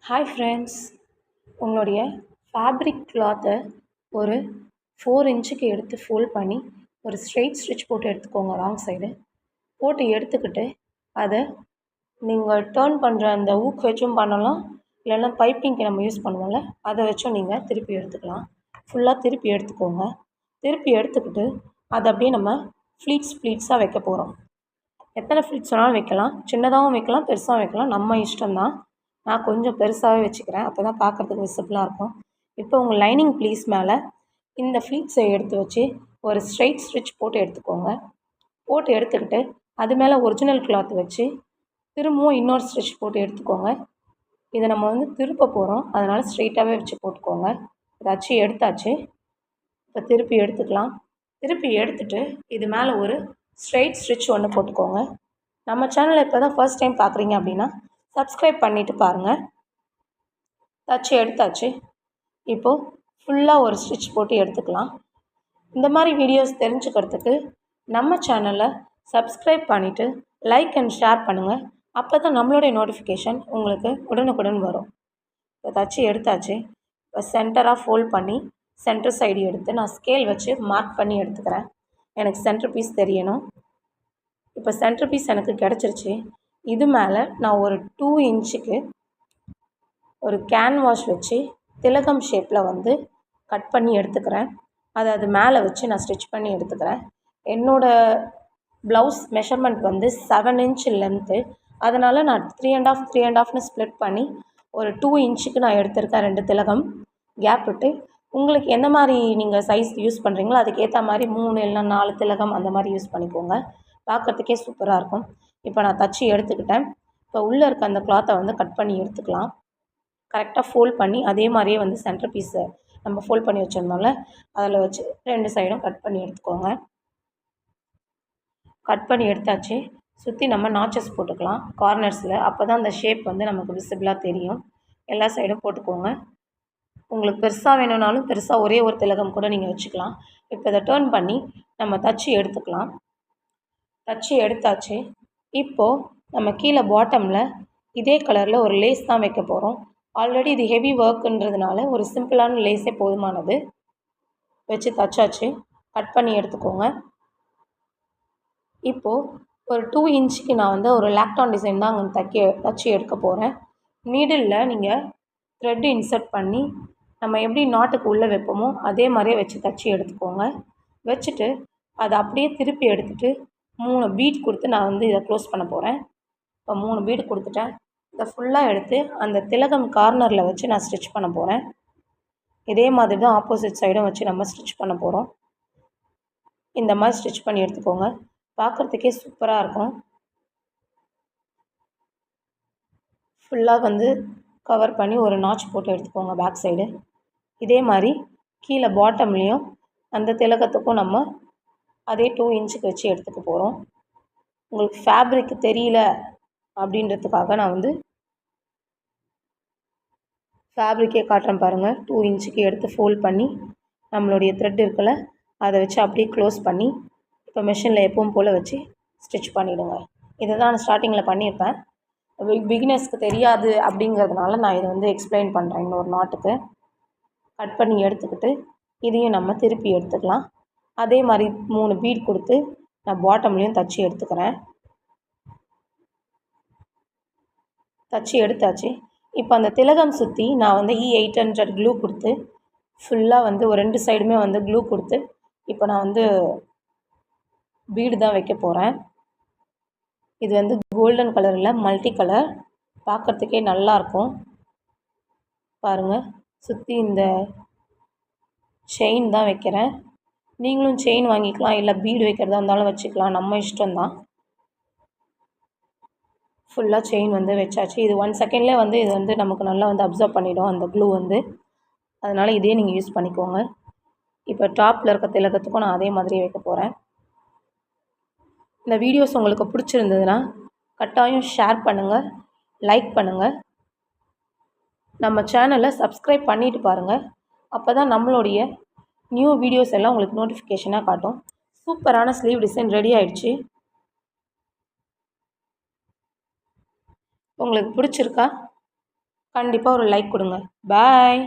Hi friends, உங்களுடைய fabric கிளாத்தை ஒரு 4 இன்ச்சுக்கு எடுத்து ஃபோல்ட் பண்ணி ஒரு ஸ்ட்ரெயிட் ஸ்டிச் போட்டு எடுத்துக்கோங்க. ராங் சைடு போட்டு எடுத்துக்கிட்டு அதை நீங்கள் டேர்ன் பண்ணுற அந்த ஊக் வச்சும் பண்ணலாம், இல்லைன்னா பைப்பிங்க்கு நம்ம யூஸ் பண்ணுவோம்ல அதை வச்சும் நீங்கள் திருப்பி எடுத்துக்கலாம். ஃபுல்லாக திருப்பி எடுத்துக்கோங்க. திருப்பி எடுத்துக்கிட்டு அதை அப்படியே நம்ம ஃப்ளீட்ஸாக வைக்க போகிறோம். எத்தனை ஃப்ளீட்ஸ் வேணாலும் வைக்கலாம், சின்னதாகவும் வைக்கலாம், பெருசாகவும் வைக்கலாம், நம்ம இஷ்டம்தான். நான் கொஞ்சம் பெருசாகவே வச்சுக்கிறேன், அப்போ தான் பார்க்குறதுக்கு விசிபிளாக இருக்கும். இப்போ உங்கள் லைனிங் பீஸ் மேலே இந்த ஃப்ளீட்ஸை எடுத்து வச்சு ஒரு ஸ்ட்ரெயிட் ஸ்டிச் போட்டு எடுத்துக்கோங்க. போட்டு எடுத்துக்கிட்டு அது மேலே ஒரிஜினல் கிளாத் வச்சு திரும்பவும் இன்னொரு ஸ்டிச் போட்டு எடுத்துக்கோங்க. இதை நம்ம வந்து திருப்ப போகிறோம், அதனால் ஸ்ட்ரெயிட்டாகவே வச்சு போட்டுக்கோங்க. ஏதாச்சும் எடுத்தாச்சு. இப்போ திருப்பி எடுத்துக்கலாம். திருப்பி எடுத்துகிட்டு இது மேலே ஒரு ஸ்ட்ரெயிட் ஸ்டிச் ஒன்று போட்டுக்கோங்க. நம்ம சேனலை இப்போ தான் ஃபர்ஸ்ட் டைம் பார்க்குறீங்க அப்படின்னா சப்ஸ்கிரைப் பண்ணிவிட்டு பாருங்கள். தச்சு எடுத்தாச்சு. இப்போது ஃபுல்லாக ஒரு ஸ்டிச் போட்டு எடுத்துக்கலாம். இந்த மாதிரி வீடியோஸ் தெரிஞ்சுக்கிறதுக்கு நம்ம சேனலை சப்ஸ்கிரைப் பண்ணிவிட்டு லைக் அண்ட் ஷேர் பண்ணுங்கள். அப்போ தான் நம்மளுடைய நோட்டிஃபிகேஷன் உங்களுக்கு உடனுக்குடன் வரும். இப்போ தச்சு எடுத்தாச்சு. இப்போ சென்டராக ஃபோல்ட் பண்ணி சென்டர் சைடு எடுத்து நான் ஸ்கேல் வச்சு மார்க் பண்ணி எடுத்துக்கிறேன். எனக்கு சென்டர் பீஸ் தெரியணும். இப்போ சென்டர் பீஸ் எனக்கு கிடச்சிருச்சு. இது மேலே நான் ஒரு 2 இன்ச்சுக்கு ஒரு கேன்வாஷ் வச்சு திலகம் ஷேப்பில் வந்து கட் பண்ணி எடுத்துக்கிறேன். அது மேலே வச்சு நான் ஸ்டிச் பண்ணி எடுத்துக்கிறேன். என்னோடய ப்ளவுஸ் மெஷர்மெண்ட் வந்து 7 இன்ச் லென்த்து, அதனால் நான் 3.5 ஸ்ப்ளிட் பண்ணி ஒரு 2 இன்ச்சுக்கு நான் எடுத்திருக்கேன். 2 திலகம் கேப் விட்டு. உங்களுக்கு எந்த மாதிரி நீங்கள் சைஸ் யூஸ் பண்ணுறீங்களோ அதுக்கேற்ற மாதிரி 3 இல்லைனா 4 திலகம் அந்த மாதிரி யூஸ் பண்ணிக்கோங்க. பார்க்குறதுக்கே சூப்பராக இருக்கும். இப்போ நான் தச்சு எடுத்துக்கிட்டேன். இப்போ உள்ளே இருக்க அந்த கிளாத்தை வந்து கட் பண்ணி எடுத்துக்கலாம். கரெக்டாக ஃபோல்ட் பண்ணி அதே மாதிரியே வந்து சென்டர் பீஸை நம்ம ஃபோல்ட் பண்ணி வச்சுருந்தோம்ல அதில் வச்சு 2 சைடும் கட் பண்ணி எடுத்துக்கோங்க. கட் பண்ணி எடுத்தாச்சு. சுற்றி நம்ம நாச்சஸ் போட்டுக்கலாம் கார்னர்ஸில். அப்போ தான் அந்த ஷேப் வந்து நமக்கு விசிபிளாக தெரியும். எல்லா சைடும் போட்டுக்கோங்க. உங்களுக்கு பெருசாக வேணும்னாலும் பெருசாக ஒரே ஒரு திலகம் கூட நீங்கள் வச்சுக்கலாம். இப்போ இதை டேர்ன் பண்ணி நம்ம தச்சு எடுத்துக்கலாம். தச்சு எடுத்தாச்சு. இப்போது நம்ம கீழே பாட்டமில் இதே கலரில் ஒரு லேஸ் தான் வைக்க போகிறோம். ஆல்ரெடி இது ஹெவி ஒர்க்குன்றதுனால ஒரு சிம்பிளான லேஸே போதுமானது. வச்சு தச்சாச்சு. கட் பண்ணி எடுத்துக்கோங்க. இப்போது ஒரு 2 இன்ச்சுக்கு நான் வந்து ஒரு லாக்டான் டிசைன் தான் அங்கே தச்சு எடுக்க போகிறேன். நீடிலில் நீங்கள் த்ரெட்டு இன்சர்ட் பண்ணி நம்ம எப்படி நாட்டுக்கு உள்ளே வைப்போமோ அதே மாதிரியே வச்சு தச்சு எடுத்துக்கோங்க. வச்சுட்டு அதை அப்படியே திருப்பி எடுத்துகிட்டு 3 பீட் கொடுத்து நான் வந்து இதை க்ளோஸ் பண்ண போகிறேன். இப்போ 3 பீடு கொடுத்துட்டேன். இதை ஃபுல்லாக எடுத்து அந்த திலகம் கார்னரில் வச்சு நான் ஸ்டிச் பண்ண போகிறேன். இதே மாதிரி தான் ஆப்போசிட் சைடும் வச்சு நம்ம ஸ்டிச் பண்ண போகிறோம். இந்த மாதிரி ஸ்டிச் பண்ணி எடுத்துக்கோங்க. பார்க்குறதுக்கே சூப்பராக இருக்கும். ஃபுல்லாக வந்து கவர் பண்ணி ஒரு நாச் போட்டு எடுத்துக்கோங்க பேக் சைடு. இதே மாதிரி கீழே பாட்டம்லேயும் அந்த திலகத்துக்கும் நம்ம அதே 2 இன்ச்சுக்கு வச்சு எடுத்துக்க போகிறோம். உங்களுக்கு ஃபேப்ரிக் தெரியல அப்படின்றதுக்காக நான் வந்து ஃபேப்ரிக்கே காட்டுறேன் பாருங்கள். 2 இன்ச்சுக்கு எடுத்து ஃபோல்ட் பண்ணி நம்மளுடைய த்ரெட் இருக்குல்ல அதை வச்சு அப்படியே க்ளோஸ் பண்ணி இப்போ மிஷினில் எப்பவும் போல் வச்சு ஸ்டிச் பண்ணிவிடுங்க. இதை தான் நான் ஸ்டார்டிங்கில் பண்ணியிருப்பேன். பிகினர்ஸ்க்கு தெரியாது அப்படிங்கிறதுனால நான் இதை வந்து எக்ஸ்பிளைன் பண்ணுறேன். இன்னொரு நாட்டுக்கு கட் பண்ணி எடுத்துக்கிட்டு இதையும் நம்ம திருப்பி எடுத்துக்கலாம். அதே மாதிரி 3 பீட் கொடுத்து நான் பாட்டம்லேயும் தச்சு எடுத்துக்கிறேன். தச்சு எடுத்தாச்சு. இப்போ அந்த திலகம் சுற்றி நான் வந்து E800 க்ளூ கொடுத்து ஃபுல்லாக வந்து ஒரு 2 சைடுமே வந்து க்ளூ கொடுத்து இப்போ நான் வந்து பீடு தான் வைக்க போகிறேன். இது வந்து கோல்டன் கலரில் மல்டி கலர், பார்க்குறதுக்கே நல்லாயிருக்கும். பாருங்கள், சுற்றி இந்த செயின் தான் வைக்கிறேன். நீங்களும் செயின் வாங்கிக்கலாம், இல்லை பீடு வைக்கிறதா இருந்தாலும் வச்சுக்கலாம், நம்ம இஷ்டம்தான். ஃபுல்லாக செயின் வந்து வச்சாச்சு. இது 1 செகண்ட்லேயே வந்து இது வந்து நமக்கு நல்லா வந்து அப்சர்வ் பண்ணிவிடும் அந்த க்ளூ வந்து. அதனால் இதே நீங்கள் யூஸ் பண்ணிக்கோங்க. இப்போ டாப்பில் இருக்க திலகத்துக்கும் நான் அதே மாதிரி வைக்க போகிறேன். இந்த வீடியோஸ் உங்களுக்கு பிடிச்சிருந்ததுன்னா கட்டாயம் ஷேர் பண்ணுங்கள், லைக் பண்ணுங்கள். நம்ம சேனலை சப்ஸ்கிரைப் பண்ணிவிட்டு பாருங்கள். அப்போ தான் நம்மளுடைய நியூ வீடியோஸ் எல்லாம் உங்களுக்கு நோட்டிஃபிகேஷனாக காட்டும். சூப்பரான ஸ்லீவ் டிசைன் ரெடி ஆகிடுச்சு. உங்களுக்கு பிடிச்சிருக்கா? கண்டிப்பாக ஒரு லைக் கொடுங்க. பாய்.